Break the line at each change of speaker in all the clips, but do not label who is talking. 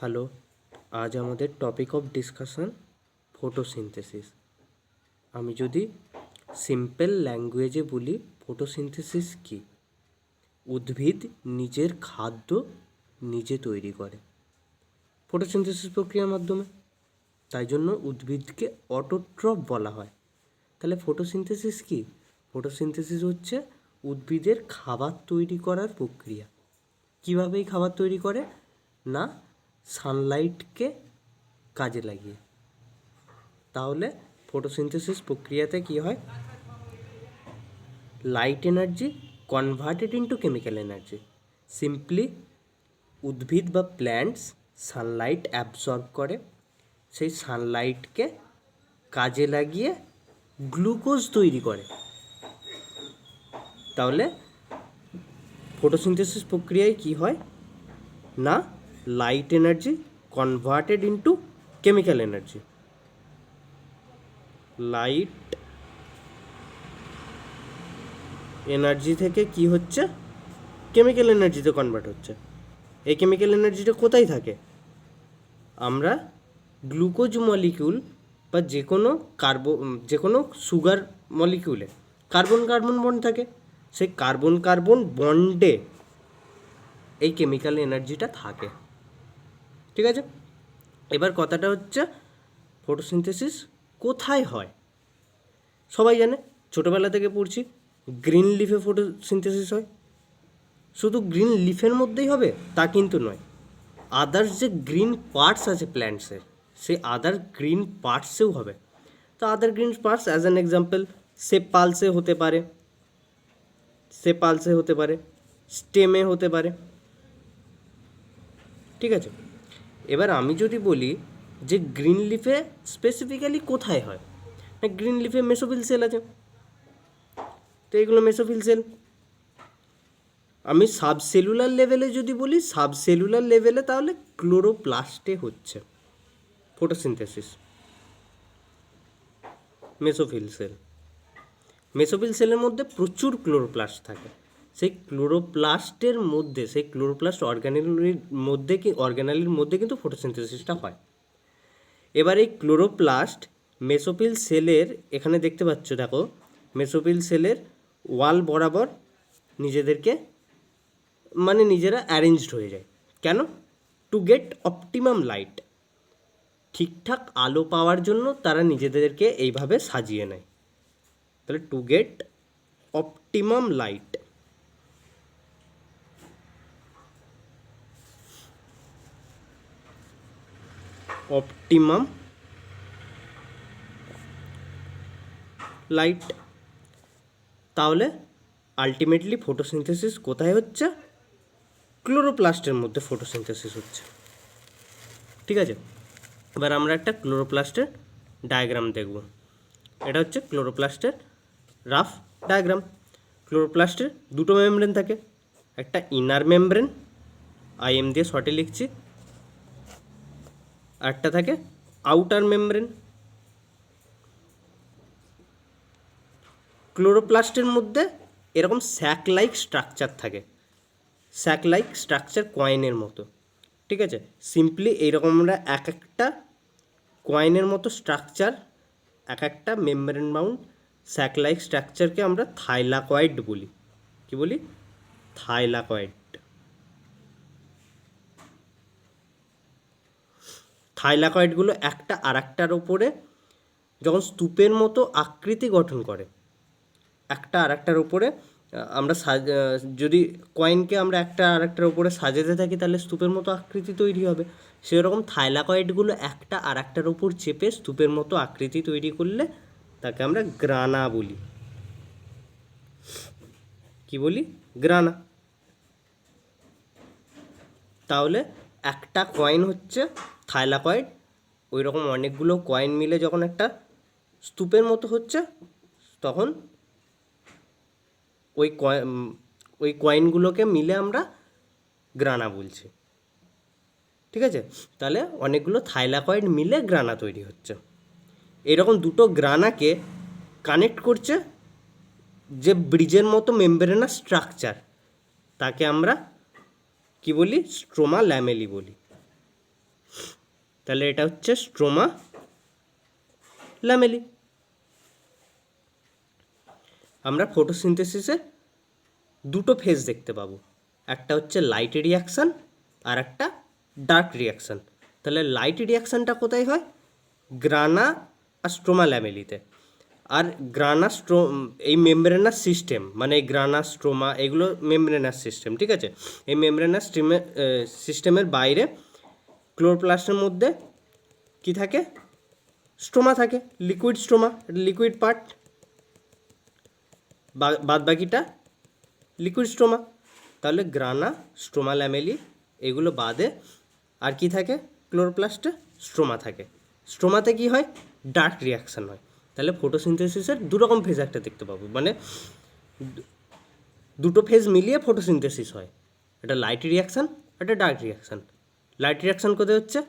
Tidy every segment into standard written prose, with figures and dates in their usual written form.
Hello, আজ আমাদের topic of discussion photosynthesis. আমি যদি সিম্পল ল্যাঙ্গুয়েজে বলি, ফটোসিনথেসিস কি? উদ্ভিদ নিজের খাদ্য নিজে তৈরি করে ফটোসিনথেসিস প্রক্রিয়ার মাধ্যমে, তাই জন্য উদ্ভিদকে অটোট্রফ বলা হয়। তাহলে ফটোসিনথেসিস কি? ফটোসিনথেসিস হচ্ছে উদ্ভিদের খাবার তৈরি করার প্রক্রিয়া। কীভাবে এই খাবার তৈরি করে? না, সানলাইটকে কাজে লাগিয়ে। তাহলে ফটোসিনথেসিস প্রক্রিয়াতে কি হয়? Light energy converted into chemical energy. Simply উদ্ভিদ বা প্ল্যান্টস সানলাইট অ্যাবসর্ব করে, সেই সানলাইটকে কাজে লাগিয়ে গ্লুকোজ তৈরি করে। তাহলে ফটোসিনথেসিস প্রক্রিয়ায় কি হয়? না, light energy converted into chemical energy. Light energy থেকে কি হচ্ছে? কেমিক্যাল এনার্জিতে কনভার্ট হচ্ছে। এই কেমিক্যাল এনার্জিটা কোথায় থাকে? আমরা গ্লুকোজ মলিকিউল বা যে কোনো সুগার মলিকিউলে কার্বন কার্বন বন্ড থাকে, সেই কার্বন কার্বন বন্ডে এই কেমিক্যাল এনার্জিটা থাকে। ঠিক আছে, এবার কথাটা হচ্ছে ফটোসিনথেসিস কোথায় হয়? সবাই জানে, ছোটোবেলা থেকে পড়ছি, গ্রিন লিফে ফটোসিনথেসিস হয়। শুধু গ্রিন লিফের মধ্যেই হবে তা কিন্তু নয়, আদার্স যে গ্রিন পার্টস আছে প্ল্যান্টসের, সেই আদার গ্রিন পার্টসেও হবে। তো other green parts as an example সেপালসে হতে পারে, স্টেমে হতে পারে। ঠিক আছে, এবার আমি যদি বলি যে গ্রিন লিফে স্পেসিফিক্যালি কোথায় হয়, না গ্রিন লিফে মেসোফিল সেল আছে, তো এগুলো মেসোফিল সেল। আমি সাবসেলুলার লেভেলে যদি বলি, সাবসেলুলার লেভেলে তাহলে ক্লোরোপ্লাস্টে হচ্ছে ফটোসিনথেসিস। মেসোফিল সেলের মধ্যে প্রচুর ক্লোরোপ্লাস্ট থাকে। সেই ক্লোরোপ্লাস্ট অর্গানেলের মধ্যে কিন্তু ফটোসিনথেসিসটা হয়। এবার এই ক্লোরোপ্লাস্ট মেসোফিল সেলের, এখানে দেখতে পাচ্ছ, দেখো মেসোফিল সেলের ওয়াল বরাবর নিজেরা অ্যারেঞ্জড হয়ে যায়। কেন? To get optimum light. ঠিকঠাক আলো পাওয়ার জন্য তারা নিজেদেরকে এইভাবে সাজিয়ে নেয়। তাহলে to get optimum light. Optimum light. তাহলে আলটিমেটলি ফটোসিনথেসিস কোথায় হচ্ছে? ক্লোরোপ্লাস্টের মধ্যে ফটোসিনথেসিস হচ্ছে। ঠিক আছে, এবার আমরা একটা ক্লোরোপ্লাস্টের ডায়াগ্রাম দেখব। এটা হচ্ছে ক্লোরোপ্লাস্টের রাফ ডায়াগ্রাম। ক্লোরোপ্লাস্টের দুটো মেমব্রেন থাকে, একটা ইনার মেমব্রেন, IM দিয়ে শর্টে লিখছি, আরটা থাকে আউটার মেমব্রেন। ক্লোরোপ্লাস্টের মধ্যে এরকম স্যাক লাইক স্ট্রাকচার থাকে, স্যাক লাইক স্ট্রাকচার কয়েনের মতো। ঠিক আছে, সিম্পলি এইরকম আমরা এক একটা কয়েনের মতো স্ট্রাকচার, এক একটা মেমব্রেন বাউন্ড স্যাক লাইক স্ট্রাকচারকে আমরা থাইলাকয়েড বলি। কি বলি? থাইলাকয়েড। থাইলাকয়েডগুলো একটা আর একটার ওপরে যখন স্তূপের মতো আকৃতি গঠন করে, একটা আর একটার ওপরে আমরা যদি কয়েনকে আমরা একটা আর একটার ওপরে সাজাতে থাকি, তাহলে স্তূপের মতো আকৃতি তৈরি হবে। সেরকম থাইলাকয়েডগুলো একটা আর একটার ওপর চেপে স্তূপের মতো আকৃতি তৈরি করলে তাকে আমরা গ্রানা বলি। কি বলি? গ্রানা। তাহলে একটা কয়েন হচ্ছে থাইলাকয়েড। ওই রকম অনেকগুলো কয়েন মিলে যখন একটা স্তূপের মতো হচ্ছে, তখন ওই কয়েনগুলোকে মিলে আমরা গ্রানা বলছি। ঠিক আছে, তাহলে অনেকগুলো থাইলাকয়েড মিলে গ্রানা তৈরি হচ্ছে। এরকম দুটো গ্রানাকে কানেক্ট করছে যে ব্রিজের মতো মেমব্রেনাস স্ট্রাকচার, তাকে আমরা কি বলি? স্ট্রোমা ল্যামেলি বলি। তাহলে এটা হচ্ছে স্ট্রোমা ল্যামেলি। আমরা ফটোসিনথেসিসে দুটো ফেজ দেখতে পাবো, একটা হচ্ছে লাইট রিয়াকশান আর একটা ডার্ক রিয়াকশান। তাহলে লাইট রিয়াকশানটা কোথায় হয়? গ্রানা আর স্ট্রোমা ল্যামেলিতে। আর গ্রানা এই মেমব্রেনাস সিস্টেম, মানে এই গ্রানা স্ট্রোমা এগুলো মেমব্রেনাস সিস্টেম, ঠিক আছে? এই মেমব্রেনাস সিস্টেমের বাইরে ক্লোরোপ্লাস্টের মধ্যে কি থাকে? স্ট্রোমা থাকে, লিকুইড স্ট্রোমা, লিকুইড পার্ট, বাদ বাকিটা লিকুইড স্ট্রোমা। তাহলে গ্রানা, স্ট্রোমা ল্যামেলি এগুলো বাদে আর কি থাকে? ক্লোরোপ্লাস্টে স্ট্রোমা থাকে। স্ট্রোমাতে কি হয়? ডার্ক রিয়াকশান হয়। তাহলে ফটোসিনথেসিসের দুরকম ফেজ একটা দেখতে পাবো, মানে দুটো ফেজ মিলিয়ে ফটোসিনথেসিস হয়, একটা লাইট রিয়াকশান, একটা ডার্ক রিয়াকশান। লাইট রিয়াকশান কোথায় হচ্ছে?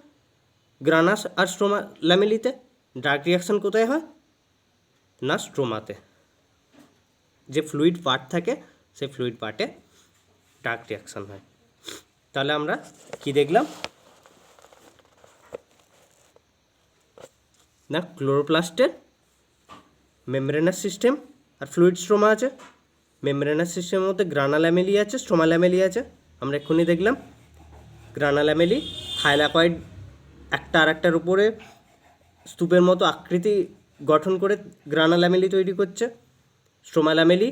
গ্রানাস আর স্ট্রোমা ল্যামেলিতে। ডার্ক রিয়াকশান কোথায় হয়? না স্ট্রোমাতে, যে ফ্লুইড পার্ট থাকে সেই ফ্লুইড পার্টে ডার্ক রিয়াকশান হয়। তাহলে আমরা কি দেখলাম না, ক্লোরোপ্লাস্টের মেমব্রেনাস সিস্টেম আর ফ্লুইড স্ট্রোমা আছে। মেমব্রেনাস সিস্টেমের মধ্যে গ্রানা ল্যামেলি আছে, স্ট্রোমা ল্যামেলি আছে। আমরা এক্ষুনি দেখলাম গ্রানা ল্যামেলি থাইলাকয়েড একটা আর একটার উপরে স্তূপের মতো আকৃতি গঠন করে গ্রানা ল্যামেলি তৈরি করছে। স্ট্রোমা ল্যামেলি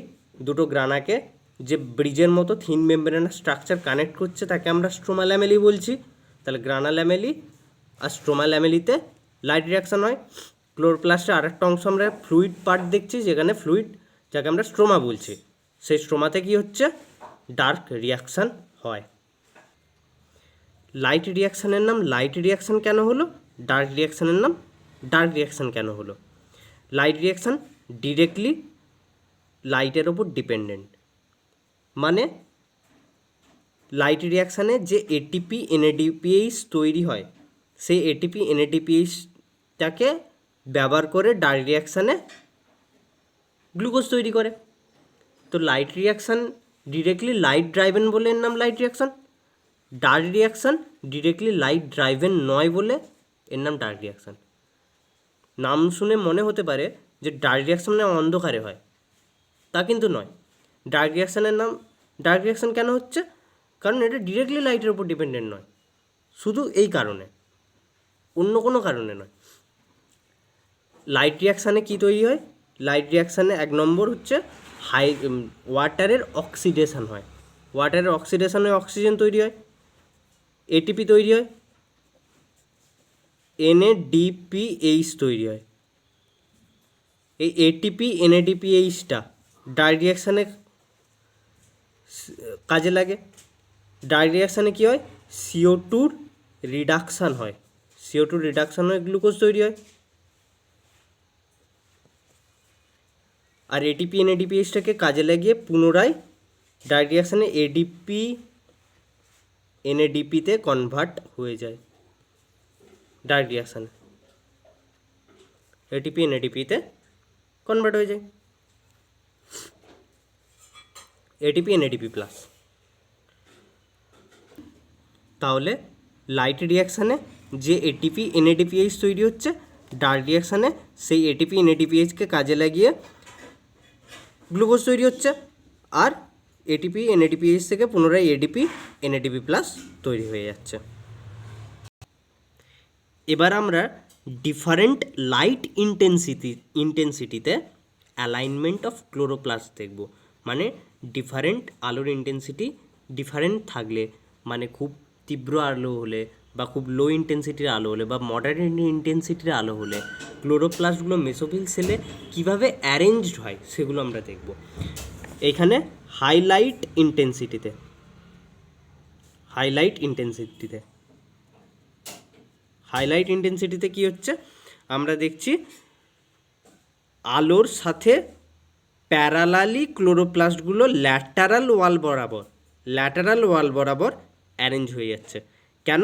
দুটো গ্রানাকে যে ব্রিজের মতো থিন মেমব্রেনাস স্ট্রাকচার কানেক্ট করছে তাকে আমরা স্ট্রোমা ল্যামেলি বলছি। তাহলে গ্রানা ল্যামেলি আর স্ট্রোমা ল্যামেলিতে লাইট রিয়াকশান হয়। ক্লোরোপ্লাস্টের আরেকটা অংশ আমরা ফ্লুইড পার্ট দেখছি, যেখানে ফ্লুইড, যাকে আমরা স্ট্রোমা বলছি, সেই স্ট্রোমাতে কি হচ্ছে? ডার্ক রিয়াকশান হয়। লাইট রিয়াকশানের নাম লাইট রিয়াকশান কেন হলো? ডার্ক রিয়াকশানের নাম ডার্ক রিয়াকশান কেন হলো? লাইট রিয়াকশান ডিরেক্টলি লাইটের ওপর ডিপেন্ডেন্ট, মানে লাইট রিয়াকশানে যে এটিপি এনএডিপিএইচ তৈরি হয় সেই এটিপি এনএডিপিএইচটাকে ব্যবহার করে ডার্ক রিয়াকশানে গ্লুকোজ তৈরি করে। তো light reaction directly light driven বলে এর নাম light reaction. Dark reaction directly light driven নয় বলে এর নাম ডার্ক রিয়াকশান। নাম শুনে মনে হতে পারে যে ডার্ক রিয়াকশান মানে অন্ধকারে হয়, তা কিন্তু নয়। ডার্ক রিয়াকশানের নাম ডার্ক রিয়াকশান কেন হচ্ছে? কারণ এটা ডিরেক্টলি লাইটের উপর ডিপেন্ডেন্ট নয়, শুধু এই কারণে, অন্য কোনো কারণে নয়। লাইট রিয়াকশানে কী তৈরি হয়? লাইট রিয়াকশানে এক নম্বর হচ্ছে ওয়াটারের অক্সিডেশন হয়। ওয়াটারের অক্সিডেশন হয়ে অক্সিজেন তৈরি হয়, এটিপি তৈরি হয়, এনএডিপিএইচ তৈরি হয়। এই এটিপি এনএডিপিএইচটা ডার্ক রিয়াকশানে কাজে লাগে। ডার্ক রিয়াকশানে কী হয়? CO2 রিডাকশান হয়, CO2 রিডাকশান হয়ে গ্লুকোজ তৈরি হয়। আর এটিপি এনএডিপিএইচটাকে কাজে লাগিয়ে পুনরায় ডার্ক রিয়াকশানে এডিপি এনএডিপিতে কনভার্ট হয়ে যায়। ডার্ক রিয়াকশানে এটিপি এনএডিপিতে কনভার্ট হয়ে যায়, এটিপি এনএডিপি প্লাস। তাহলে লাইট রিয়াকশানে যে এটিপি এনএডিপিএইচ তৈরি হচ্ছে, ডার্ক রিয়াকশানে সেই এটিপি এনএডিপিএইচকে কাজে লাগিয়ে গ্লুকোজ তৈরি হচ্ছে, আর এটিপি এনএডিপিএইচ থেকে পুনরায় এডিপি এনএডিপি প্লাস তৈরি হয়ে যাচ্ছে। এবার আমরা ডিফারেন্ট লাইট ইন্টেন্সিটিতে অ্যালাইনমেন্ট অফ ক্লোরোপ্লাস্ট দেখব। মানে ডিফারেন্ট আলোর ইন্টেন্সিটি ডিফারেন্ট থাকলে, মানে খুব তীব্র আলো হলে বা খুব লো ইন্টেন্সিটির আলো হলে বা মডারেট ইন্টেন্সিটির আলো হলে ক্লোরোপ্লাস্টগুলো মেসোফিল সেলে কীভাবে অ্যারেঞ্জড হয় সেগুলো আমরা দেখব। এখানে হাইলাইট ইন্টেন্সিটিতে কী হচ্ছে? আমরা দেখছি আলোর সাথে প্যারালালি ক্লোরোপ্লাস্টগুলো ল্যাটারাল ওয়াল বরাবর অ্যারেঞ্জ হয়ে যাচ্ছে। কেন?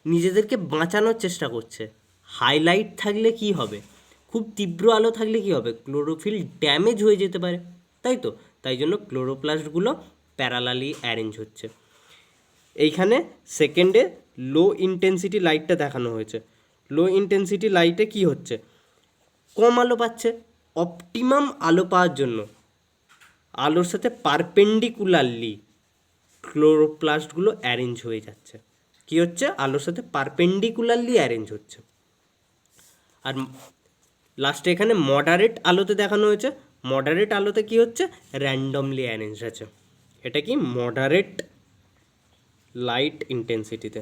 নিজেদেরকে বাঁচানোর চেষ্টা করছে। হাইলাইট থাকলে কি হবে? খুব তীব্র আলো থাকলে কি হবে? ক্লোরোফিল ড্যামেজ হয়ে যেতে পারে, তাই তো? তাই জন্য ক্লোরোপ্লাস্টগুলো প্যারালালি অ্যারেঞ্জ হচ্ছে। এইখানে সেকেন্ডে লো ইন্টেন্সিটি লাইটটা দেখানো হয়েছে। লো ইন্টেন্সিটি লাইটে কি হচ্ছে, কম আলো পাচ্ছে। অপটিমাম আলো পাওয়ার জন্য আলোর সাথে পারপেন্ডিকুলারলি ক্লোরোপ্লাস্টগুলো অ্যারেঞ্জ হয়ে যাচ্ছে। কি হচ্ছে, আলোর সাথে পারপেন্ডিকুলারলি অ্যারেঞ্জ হচ্ছে। আর লাস্টে এখানে মডারেট আলোতে দেখানো হয়েছে। মডারেট আলোতে কি হচ্ছে, র্যান্ডমলি অ্যারেঞ্জ আছে। এটা কি মডারেট লাইট ইন্টেন্সিটিতে,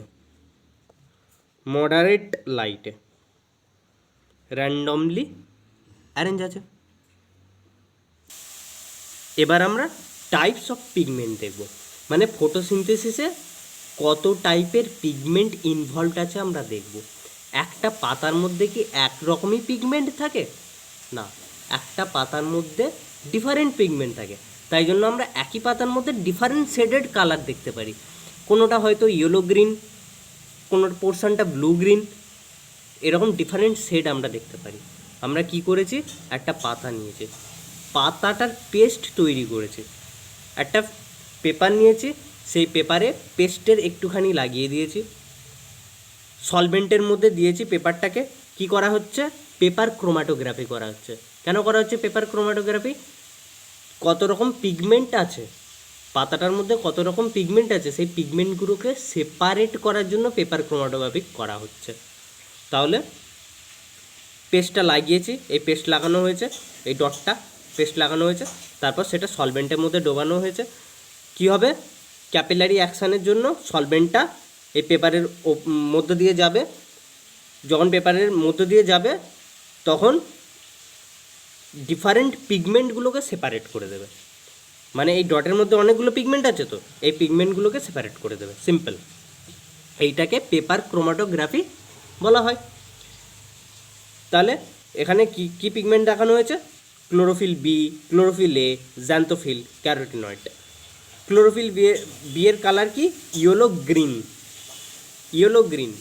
মডারেট লাইটে র্যান্ডমলি অ্যারেঞ্জ আছে। এবার আমরা টাইপস অফ পিগমেন্ট দেখব, মানে ফটোসিনথেসিসে কত টাইপের পিগমেন্ট ইনভলভড আছে আমরা দেখব। একটা পাতার মধ্যে কি এক রকমই পিগমেন্ট থাকে? না, একটা পাতার মধ্যে ডিফারেন্ট পিগমেন্ট থাকে। তাই জন্য আমরা একই পাতার মধ্যে ডিফারেন্ট শেডেড কালার দেখতে পারি। কোনোটা হয়তো ইয়েলো গ্রিন, কোনো পোর্শনটা ব্লু গ্রিন, এরকম ডিফারেন্ট শেড আমরা দেখতে পারি। আমরা কি করেছি, একটা পাতা নিয়েছি, পাতাটার পেস্ট তৈরি করেছি। একটা পেপার নিয়েছি, সেই পেপারে পেস্টের একটুখানি লাগিয়ে দিয়েছি, সলভেন্টের মধ্যে দিয়েছি পেপারটাকে। কি করা হচ্ছে, পেপার ক্রোমাটোগ্রাফি করা হচ্ছে। কেন করা হচ্ছে পেপার ক্রোমাটোগ্রাফি? কত রকম পিগমেন্ট আছে পাতাটার মধ্যে, কত রকম পিগমেন্ট আছে, সেই পিগমেন্টগুলোকে সেপারেট করার জন্য পেপার ক্রোমাটোগ্রাফি করা হচ্ছে। তাহলে পেস্টটা লাগিয়েছি, এই পেস্ট লাগানো হয়েছে, এই ডটটা পেস্ট লাগানো হয়েছে, তারপর সেটা সলভেন্টের মধ্যে ডোবানো হয়েছে। কি হবে, ক্যাপিলারি অ্যাকশানের জন্য সলভেন্টটা এই পেপারের মধ্য দিয়ে যাবে। যখন পেপারের মধ্য দিয়ে যাবে তখন ডিফারেন্ট পিগমেন্টগুলোকে সেপারেট করে দেবে। মানে এই ডটের মধ্যে অনেকগুলো পিগমেন্ট আছে, তো এই পিগমেন্টগুলোকে সেপারেট করে দেবে, সিম্পল। এইটাকে পেপার ক্রোমাটোগ্রাফি বলা হয়। তাহলে এখানে কি কি পিগমেন্ট দেখানো হয়েছে, chlorophyll B, chlorophyll A, xanthophyll, carotenoid. Chlorophyll B এর কালার কি, ইয়েলো গ্রিন, ইয়েলো গ্রিন,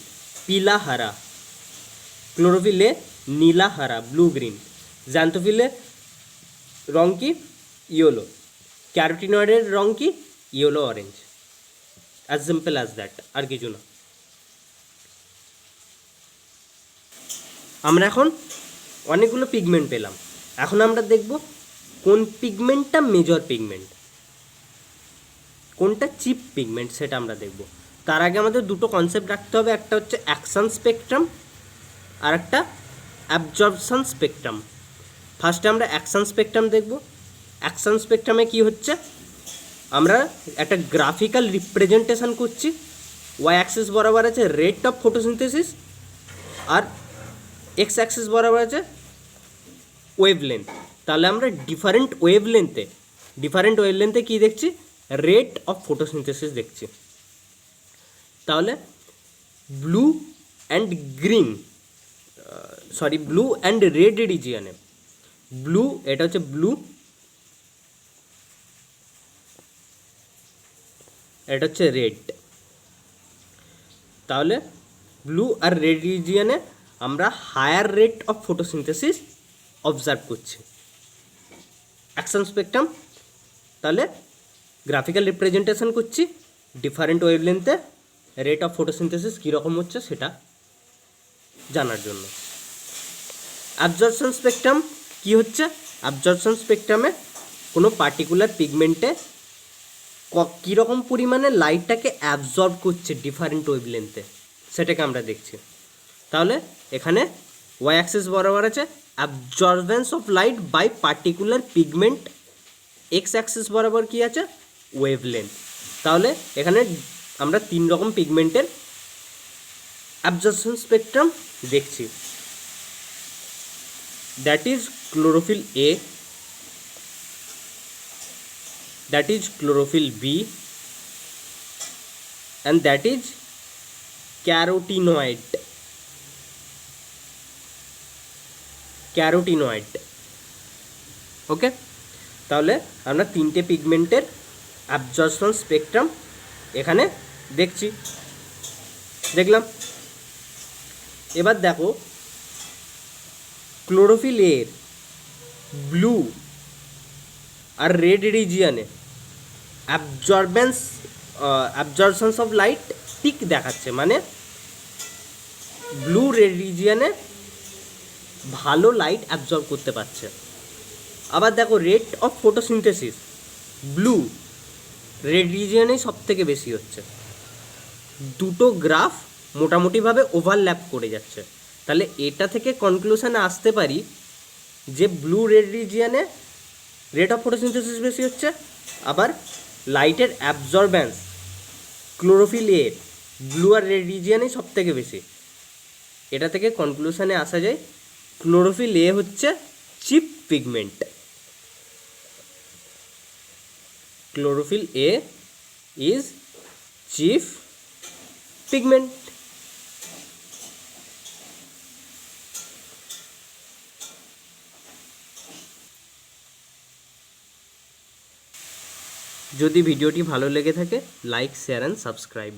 পিলা হারা। ক্লোরোফিল এ নীলা হারা, ব্লু গ্রিন। জ্যান্থোফিলের রং কি, ইয়েলো। ক্যারোটিনয়েডের রং কি, yellow orange. As simple as that, আর কিছু না। আমরা এখন অনেকগুলো পিগমেন্ট পেলাম। এখন আমরা দেখব কোন পিগমেন্টটা মেজর পিগমেন্ট, কোনটা চিপ পিগমেন্ট, সেটা আমরা দেখব। তার আগে আমাদের দুটো কনসেপ্ট রাখতে হবে, একটা হচ্ছে অ্যাকশন স্পেকট্রাম আর একটা অ্যাবজর্পশন স্পেকট্রাম। ফার্স্টে আমরা অ্যাকশন স্পেকট্রাম দেখব। অ্যাকশন স্পেকট্রামে কি হচ্ছে, আমরা একটা গ্রাফিক্যাল রিপ্রেজেন্টেশন করছি। ওয়াই অ্যাক্সিস বরাবর আছে রেট অফ ফটোসিনথেসিস, আর এক্স অ্যাক্সিস বরাবর আছে ওয়েভলেন্থ। তাহলে আমরা ডিফারেন্ট ওয়েভলেন্থে কী দেখছি, রেট অফ ফটোসিনথেসিস দেখছি। তাহলে ব্লু অ্যান্ড রেড রিজিয়নে, ব্লু, এটা হচ্ছে ব্লু, এটা হচ্ছে রেড। তাহলে ব্লু আর রেড রিজিয়নে আমরা higher rate of photosynthesis observe করছি। অ্যাকশন স্পেকট্রাম, তাহলে গ্রাফিক্যাল রিপ্রেজেন্টেশন করছি ডিফারেন্ট ওয়েভলেন্থে রেট অফ ফটোসিনথেসিস কীরকম হচ্ছে সেটা জানার জন্য। অ্যাবজর্পশন স্পেকট্রাম কী হচ্ছে, অ্যাবজর্পশন স্পেকট্রামে কোনো পার্টিকুলার পিগমেন্টে কীরকম পরিমাণে লাইটটাকে অ্যাবজর্ব করছে ডিফারেন্ট ওয়েভলেন্থে, সেটাকে আমরা দেখছি। তাহলে এখানে ওয়াই অ্যাক্সিস বরাবর আছে absorbance of light by particular pigment, X axis বরাবর কি আছে, ওয়েভলেন্থ। তাহলে এখানে আমরা তিন রকম পিগমেন্টের অ্যাবজর্পশন স্পেকট্রাম দেখছি। That is chlorophyll A, that is chlorophyll B, and that is carotenoid. Okay, তাহলে আমরা তিনটে পিগমেন্টের অ্যাবজর্পশন স্পেকট্রাম এখানে দেখলাম। এবার দেখো ক্লোরোফিল এর ব্লু আর রেড রিজিয়নে absorbance absorptions of light peak দেখাচ্ছে, মানে ব্লু রেড রিজিয়নে ভালো লাইট অ্যাবজর্ব করতে পারছে। আবার দেখো rate of photosynthesis blue red রিজিয়নেই সব থেকে বেশি হচ্ছে। দুটো গ্রাফ মোটামুটিভাবে ওভারল্যাপ করে যাচ্ছে, তাহলে এটা থেকে কনক্লুশনে আসতে পারি যে ব্লু রেড রিজিয়নে রেট অফ ফটোসিনথেসিস বেশি হচ্ছে, আবার লাইটের অ্যাবজর্ব্যান্স ক্লোরোফিল এ ব্লু আর রেড রিজিয়নেই সব থেকে বেশি। এটা থেকে কনক্লুশনে আসা যায় ক্লোরোফিল এ হচ্ছে chief pigment. Chlorophyll A is chief pigment. যদি ভিডিওটি ভালো লেগে থাকে লাইক শেয়ার অ্যান্ড সাবস্ক্রাইব।